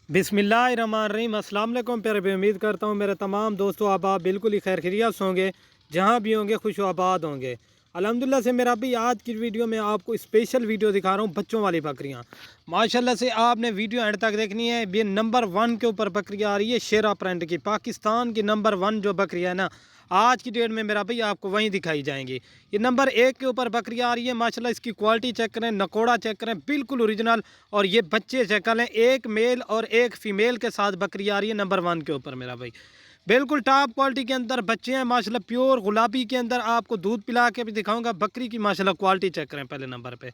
बिस्मिल्लाहिर्रहमानिर्रहीम। अस्सलाम वालेकुम प्यारे भाई, उम्मीद करता हूँ मेरे तमाम दोस्तों आप बिल्कुल ही खैर खैरियत से होंगे, जहाँ भी होंगे खुश आबाद होंगे। अल्हम्दुलिल्लाह से मेरा भी आज की वीडियो में आपको स्पेशल वीडियो दिखा रहा हूँ बच्चों वाली बकरियाँ। माशाल्लाह से आपने वीडियो एंड तक देखनी है। ये नंबर 1 के ऊपर बकरी आ रही है, शेरा प्रिंट की, पाकिस्तान की नंबर 1 जो बकरी है ना, आज की डेट में मेरा भाई आपको वहीं दिखाई जाएंगी। ये नंबर 1 के ऊपर बकरी आ रही है। माशाल्लाह इसकी क्वालिटी चेक करें, नकोड़ा चेक करें, बिल्कुल ओरिजिनल। और ये बच्चे चेक करें, एक मेल और एक फीमेल के साथ बकरी आ रही है नंबर 1 के ऊपर मेरा भाई। बिल्कुल टॉप क्वालिटी के अंदर बच्चे हैं माशाल्लाह, प्योर गुलाबी के अंदर। आपको दूध पिला के भी दिखाऊंगा बकरी की। माशाल्लाह क्वालिटी चेक करें पहले नंबर पे।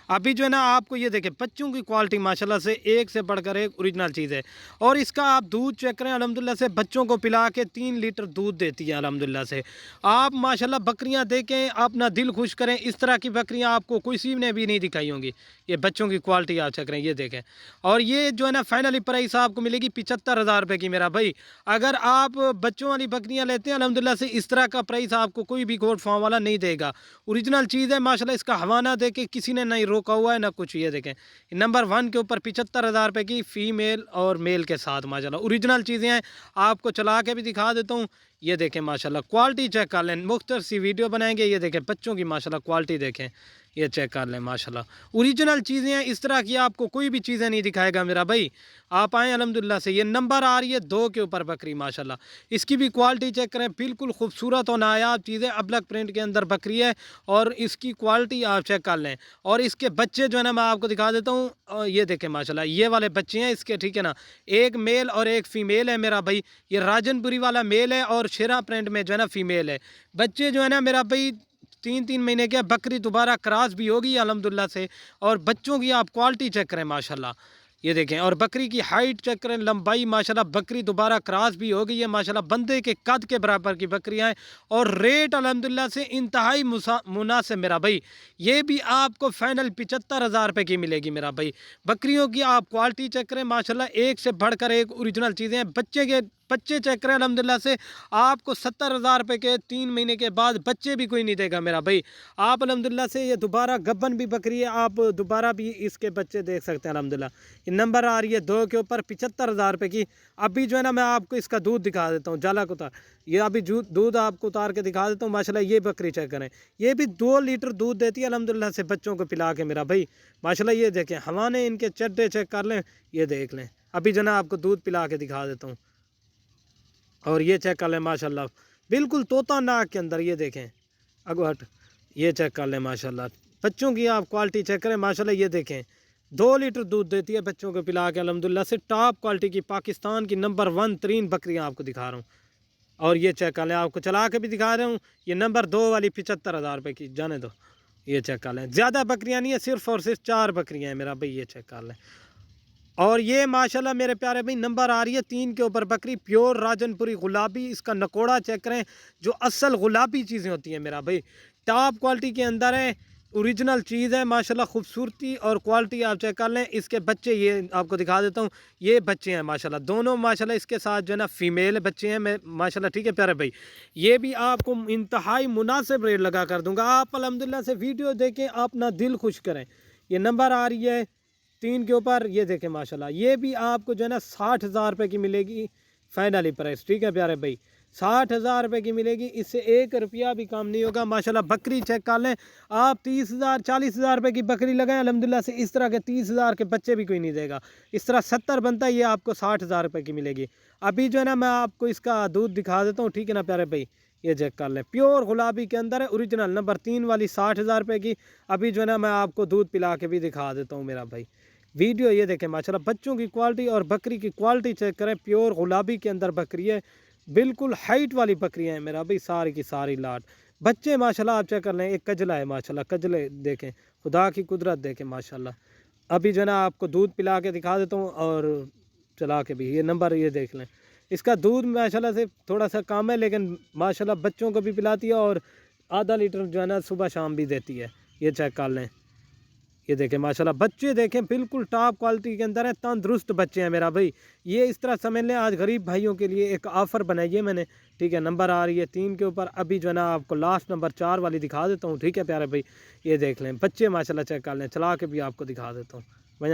अभी जो है ना आपको ये देखें बच्चों की क्वालिटी माशाल्लाह से एक से बढ़कर एक ओरिजिनल चीज़ है। और इसका आप दूध चेक करें, अल्हम्दुलिल्लाह से बच्चों को पिला के 3 लीटर दूध देती है अल्हम्दुलिल्लाह से। आप माशाल्लाह बकरियां देखें, अपना दिल खुश करें। इस तरह की बकरियां आपको किसी ने भी नहीं दिखाई होंगी। ये बच्चों की क्वालिटी आप चेक करें, ये देखें। और ये जो है ना फाइनली प्राइस आपको मिलेगी 75,000 रुपये की मेरा भाई। अगर आप बच्चों वाली बकरियां लेते हैं अल्हम्दुलिल्लाह से, इस तरह का प्राइस आपको कोई भी गोट फार्म वाला नहीं देगा। ओरिजिनल चीज़ है माशाल्लाह। इसका हवाना देके किसी ने नहीं रोका हुआ है ना कुछ। ये देखें नंबर 1 के ऊपर 75,000 रुपये की, फीमेल और मेल के साथ माशाल्लाह ओरिजिनल चीज़ें हैं। आपको चला के भी दिखा देता हूँ। ये देखें माशाल्लाह क्वालिटी चेक कर लें, मुख्तर सी वीडियो बनाएंगे। ये देखें बच्चों की माशाल्लाह क्वालिटी देखें, ये चेक कर लें माशाल्लाह ओरिजिनल चीज़ें हैं। इस तरह की आपको कोई भी चीज़ें नहीं दिखाएगा मेरा भाई। आप आएँ अल्हम्दुलिल्लाह से। ये नंबर आ रही है 2 के ऊपर बकरी माशाल्लाह। इसकी भी क्वालिटी चेक करें, बिल्कुल खूबसूरत और नायाब चीज़ें। अबलक प्रिंट के अंदर बकरी है और इसकी क्वालिटी आप चेक कर लें। और इसके बच्चे जो है ना मैं आपको दिखा देता हूँ। ये देखें माशाल्लाह ये वाले बच्चे हैं इसके, ठीक है ना। एक मेल और एक फ़ीमेल है मेरा भाई। ये राजनपुरी वाला मेल है और शेरा प्रिंट में जो है ना फ़ीमेल है। बच्चे जो है ना मेरा भाई 3-3 महीने के। बकरी दोबारा क्रॉस भी होगी अल्हम्दुलिल्लाह से। और बच्चों की आप क्वालिटी चेक करें माशाल्लाह, ये देखें। और बकरी की हाइट चेक करें, लंबाई माशाल्लाह। बकरी दोबारा क्रॉस भी हो गई है माशाल्लाह, बंदे के कद के बराबर की बकरियां हैं। और रेट अल्हम्दुलिल्लाह से इंतहाई मुनासिब मेरा भाई। ये भी आपको फाइनल 75,000 रुपये की मिलेगी मेरा भाई। बकरियों की आप क्वालिटी चेक करें माशाल्लाह, एक से बढ़कर एक ओरिजिनल चीज़ें हैं। बच्चे चेक करें अल्हम्दुलिल्लाह से। आपको 70,000 रुपये के 3 महीने के बाद बच्चे भी कोई नहीं देगा मेरा भाई। आप अल्हम्दुलिल्लाह से ये दोबारा गब्बन भी बकरी है, आप दोबारा भी इसके बच्चे देख सकते हैं अल्हम्दुलिल्लाह। ये नंबर आ रही है 2 के ऊपर 75,000 रुपये की। अभी जो है ना मैं आपको इसका दूध दिखा देता हूँ, जाला कुतार। ये अभी दूध आपको उतार के दिखा देता हूँ माशाल्लाह। ये बकरी चेक करें, ये भी 2 लीटर दूध देती है अल्हम्दुलिल्लाह से बच्चों को पिला के मेरा भाई माशाल्लाह। ये देखें हवाने इनके चड्डे चेक कर लें, ये देख लें। अभी जो ना आपको दूध पिला के दिखा देता हूँ। और ये चेक कर लें माशाल्लाह, बिल्कुल तोता नाक के अंदर। ये देखें अगवट, ये चेक कर लें माशाल्लाह। बच्चों की आप क्वालिटी चेक करें माशाल्लाह। ये देखें 2 लीटर दूध देती है बच्चों को पिला के अल्हम्दुलिल्लाह से। टॉप क्वालिटी की पाकिस्तान की नंबर 1 तरीन बकरियाँ आपको दिखा रहा हूँ। और ये चेक कर लें, आपको चला के भी दिखा रहा हूँ। ये नंबर 2 वाली 75,000 रुपये की, जाने दो। ये चेक कर लें, ज़्यादा बकरियाँ नहीं है, सिर्फ और सिर्फ 4 बकरियाँ हैं मेरा भाई। ये चेक कर लें। और ये माशाल्लाह मेरे प्यारे भाई नंबर आ रही है 3 के ऊपर बकरी, प्योर राजनपुरी गुलाबी। इसका नकोड़ा चेक करें, जो असल गुलाबी चीज़ें होती हैं मेरा भाई। टॉप क्वालिटी के अंदर है, ओरिजिनल चीज़ है माशाल्लाह। खूबसूरती और क्वालिटी आप चेक कर लें। इसके बच्चे ये आपको दिखा देता हूँ, ये बच्चे हैं माशाल्लाह दोनों माशाल्लाह। इसके साथ जो है ना फीमेल बच्चे हैं मैं माशाल्लाह, ठीक है प्यारे भाई। ये भी आपको इंतहाई मुनासिब रेट लगा कर दूँगा। आप अल्हम्दुलिल्लाह से वीडियो देखें, अपना दिल खुश करें। ये नंबर आ रही है 3 के ऊपर, ये देखें माशाल्लाह। ये भी आपको जो है ना 60,000 रुपये की मिलेगी फाइनली प्राइस, ठीक है प्यारे भाई। 60,000 रुपये की मिलेगी, इससे 1 रुपया भी कम नहीं होगा माशाल्लाह। बकरी चेक कर लें आप, 30,000 40,000 रुपये की बकरी लगाएं अल्हम्दुलिल्लाह से। इस तरह के 30,000 के बच्चे भी कोई नहीं देगा। इस तरह 70 बनता है, ये आपको 60,000 रुपये की मिलेगी। अभी जो है ना मैं आपको इसका दूध दिखा देता हूँ, ठीक है ना प्यारे भाई। ये चेक कर लें, प्योर गुलाबी के अंदर है, ओरिजिनल नंबर 3 वाली 60,000 रुपये की। अभी जो है ना मैं आपको दूध पिला के भी दिखा देता हूँ मेरा भाई। वीडियो ये देखें माशाल्लाह, बच्चों की क्वालिटी और बकरी की क्वालिटी चेक करें। प्योर गुलाबी के अंदर बकरी है, बिल्कुल हाइट वाली बकरियां हैं मेरा भाई, सारी की सारी लाट। बच्चे माशाल्लाह आप चेक कर लें। एक कजला है माशाल्लाह, कजले देखें, खुदा की कुदरत देखें माशाल्लाह। अभी जो है ना आपको दूध पिला के दिखा देता हूँ और चला के भी। ये नंबर ये देख लें, इसका दूध माशाल्लाह से थोड़ा सा कम है, लेकिन माशाल्लाह बच्चों को भी पिलाती है और आधा लीटर जो है ना सुबह शाम भी देती है। ये चेक कर लें, ये देखें माशाल्लाह। बच्चे देखें बिल्कुल टॉप क्वालिटी के अंदर है, तंदुरुस्त बच्चे हैं मेरा भाई। ये इस तरह समझ लें, आज गरीब भाइयों के लिए एक ऑफ़र बनाई है मैंने, ठीक है। नंबर आ रही है 3 के ऊपर। अभी जो है ना आपको लास्ट नंबर 4 वाली दिखा देता हूँ, ठीक है प्यारे भाई। ये देख लें बच्चे माशाल्लाह चेक कर लें, चला के भी आपको दिखा देता हूँ। वहीं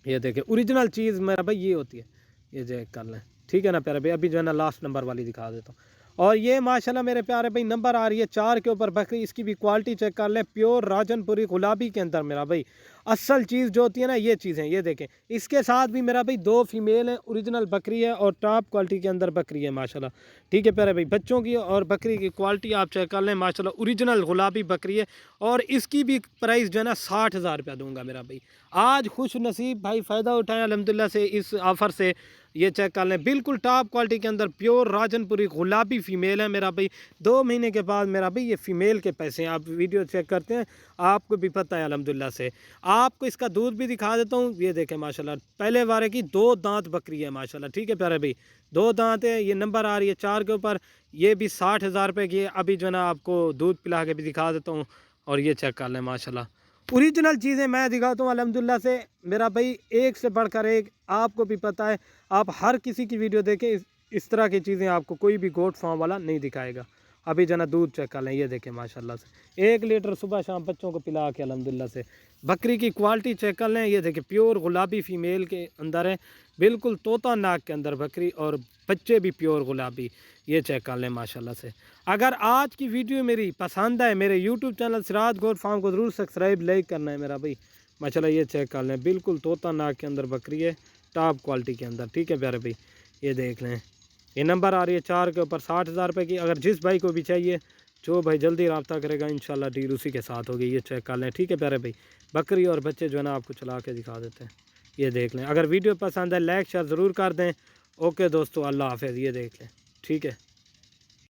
ये देखें ओरिजिनल चीज़ मेरा भाई ये होती है, ये चेक कर लें, ठीक है ना प्यारे भाई। अभी जो है ना लास्ट नंबर वाली दिखा देता हूँ। और ये माशाल्लाह मेरे प्यारे भाई नंबर आ रही है 4 के ऊपर बकरी। इसकी भी क्वालिटी चेक कर लें, प्योर राजनपुरी गुलाबी के अंदर मेरा भाई असल चीज़ जो होती है ना ये चीज़ें, ये देखें। इसके साथ भी मेरा भाई 2 फीमेल हैं, ओरिजिनल बकरी है और टॉप क्वालिटी के अंदर बकरी है माशाल्लाह, ठीक है प्यारे भाई। बच्चों की और बकरी की क्वालिटी आप चेक कर लें माशाल्लाह, ओरिजिनल गुलाबी बकरी है। और इसकी भी प्राइस जो है ना 60,000 रुपया दूंगा मेरा भाई। आज खुश नसीब भाई फ़ायदा उठाएं अल्हम्दुलिल्लाह से इस ऑफ़र से। ये चेक कर लें, बिल्कुल टॉप क्वालिटी के अंदर प्योर राजनपुरी गुलाबी फ़ीमेल है मेरा भाई। 2 महीने के बाद मेरा भाई ये फ़ीमेल के पैसे हैं, आप वीडियो चेक करते हैं आपको भी पता है अल्हम्दुलिल्लाह से। आपको इसका दूध भी दिखा देता हूँ, ये देखें माशाल्लाह पहले वारे की 2 दांत बकरी है माशाल्लाह, ठीक है प्यारे भाई। 2 दांत है, ये नंबर आ रही है 4 के ऊपर। ये भी 60,000 रुपये की है। अभी जो है ना आपको दूध पिला के भी दिखा देता हूँ। और ये चेक कर लें माशाल्लाह ओरिजिनल चीज़ें मैं दिखाता हूँ अल्हम्दुलिल्लाह से मेरा भाई, एक से बढ़कर एक। आपको भी पता है, आप हर किसी की वीडियो देखें, इस तरह की चीज़ें आपको कोई भी गोट फार्म वाला नहीं दिखाएगा। अभी जना दूध चेक कर लें, ये देखें माशाल्लाह से 1 लीटर सुबह शाम बच्चों को पिला के अल्हम्दुलिल्लाह से। बकरी की क्वालिटी चेक कर लें, ये देखें प्योर गुलाबी फ़ीमेल के अंदर है, बिल्कुल तोता नाक के अंदर बकरी, और बच्चे भी प्योर गुलाबी। ये चेक कर लें माशाल्लाह से। अगर आज की वीडियो मेरी पसंद आए, मेरे YouTube channel Siraj goat farm को ज़रूर सब्सक्राइब लाइक करना है मेरा भाई माशाल्लाह। ये चेक कर लें, बिल्कुल तोता नाक के अंदर बकरी है, टॉप क्वालिटी के अंदर, ठीक है प्यारे भाई। ये देख लें, ये नंबर आ रही है 4 के ऊपर 60,000 रुपये की। अगर जिस भाई को भी चाहिए, जो भाई जल्दी रब्ता करेगा इंशाल्लाह डील उसी के साथ होगी। ये चेक कर लें, ठीक है प्यारे भाई। बकरी और बच्चे जो है ना आपको चला के दिखा देते हैं, ये देख लें। अगर वीडियो पसंद है लाइक शेयर ज़रूर कर दें। ओके दोस्तों, अल्लाह हाफ़िज़। ये देख लें, ठीक है।